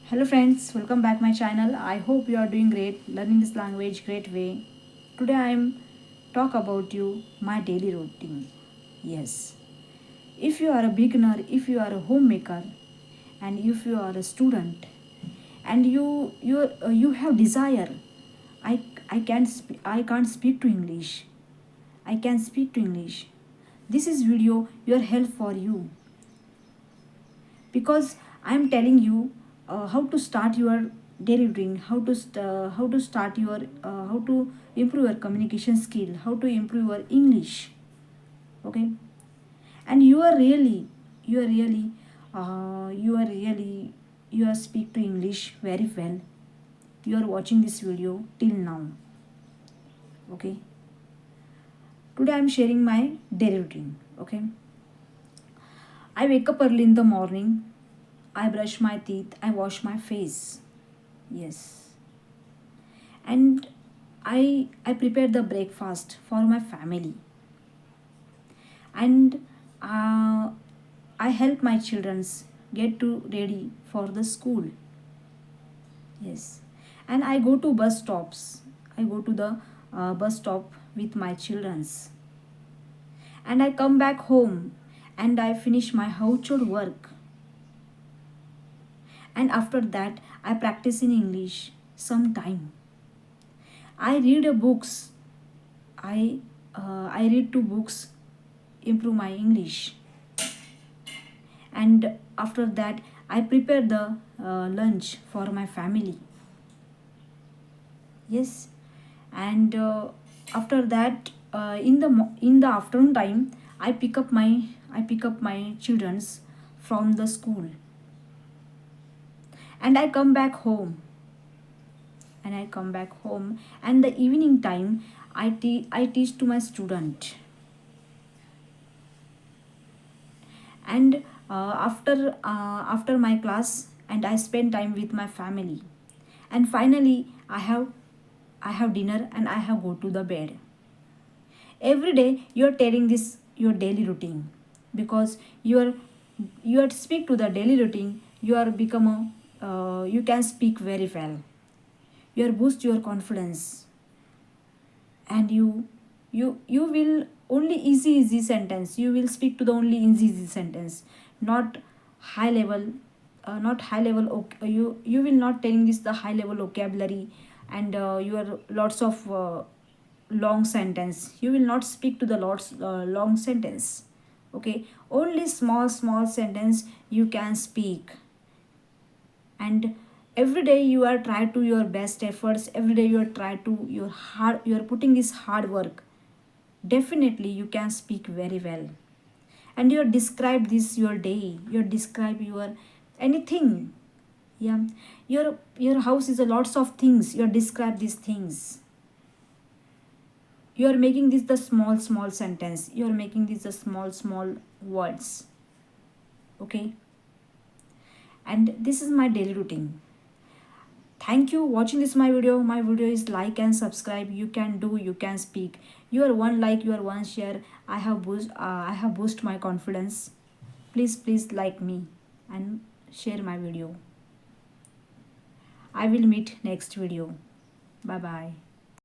Hello friends, welcome back my channel. I hope you are doing great, learning this language great way. Today I am talk about you my daily routine. Yes. If you are a beginner, if you are a homemaker, and if you are a student, and you have desire, I can't speak to English. I can speak to English. This is video your help for you because I'm telling you how to start your daily routine, how to start your how to improve your communication skill, how to improve your English. Okay, and you are really you are speak to English very well. You are watching this video till now. Okay, today I'm sharing my daily routine. Okay, I wake up early in the morning. I brush my teeth, I wash my face. Yes. And I prepare the breakfast for my family. And I help my childrens get to ready for the school. Yes. And I go to bus stops. I go to the bus stop with my childrens. And I come back home and I finish my household work. And after that I practice in English sometime. I read a books. I read two books, improve my English. And after that I prepare the lunch for my family. Yes. And after that in the afternoon time I pick up my childrens from the school. And I come back home. And the evening time I teach to my student. And after my class and I spend time with my family. And finally I have dinner and I have go to the bed. Every day you are telling this your daily routine because you are speak to the daily routine. You are become a you can speak very well. You are boost your confidence. And you will only easy sentence. You will speak to the only easy sentence, not high level. Not high level you will not telling this the high level vocabulary. And your lots of long sentence. You will not speak to the lots long sentence. Okay, only small sentence you can speak. And every day you are try to your best efforts. Every day you are try to your hard, you are putting this hard work. Definitely you can speak very well. And you describe this your day, you describe your anything. Yeah, your house is a lots of things. You describe these things. You are making this the small sentence. You are making this the small words. Okay, and this is my daily routine. Thank you watching this my video. My video is like and subscribe. You can do, you can speak. Your one like, your one share, I have boost my confidence. Please like me and share my video. I will meet next video. Bye bye.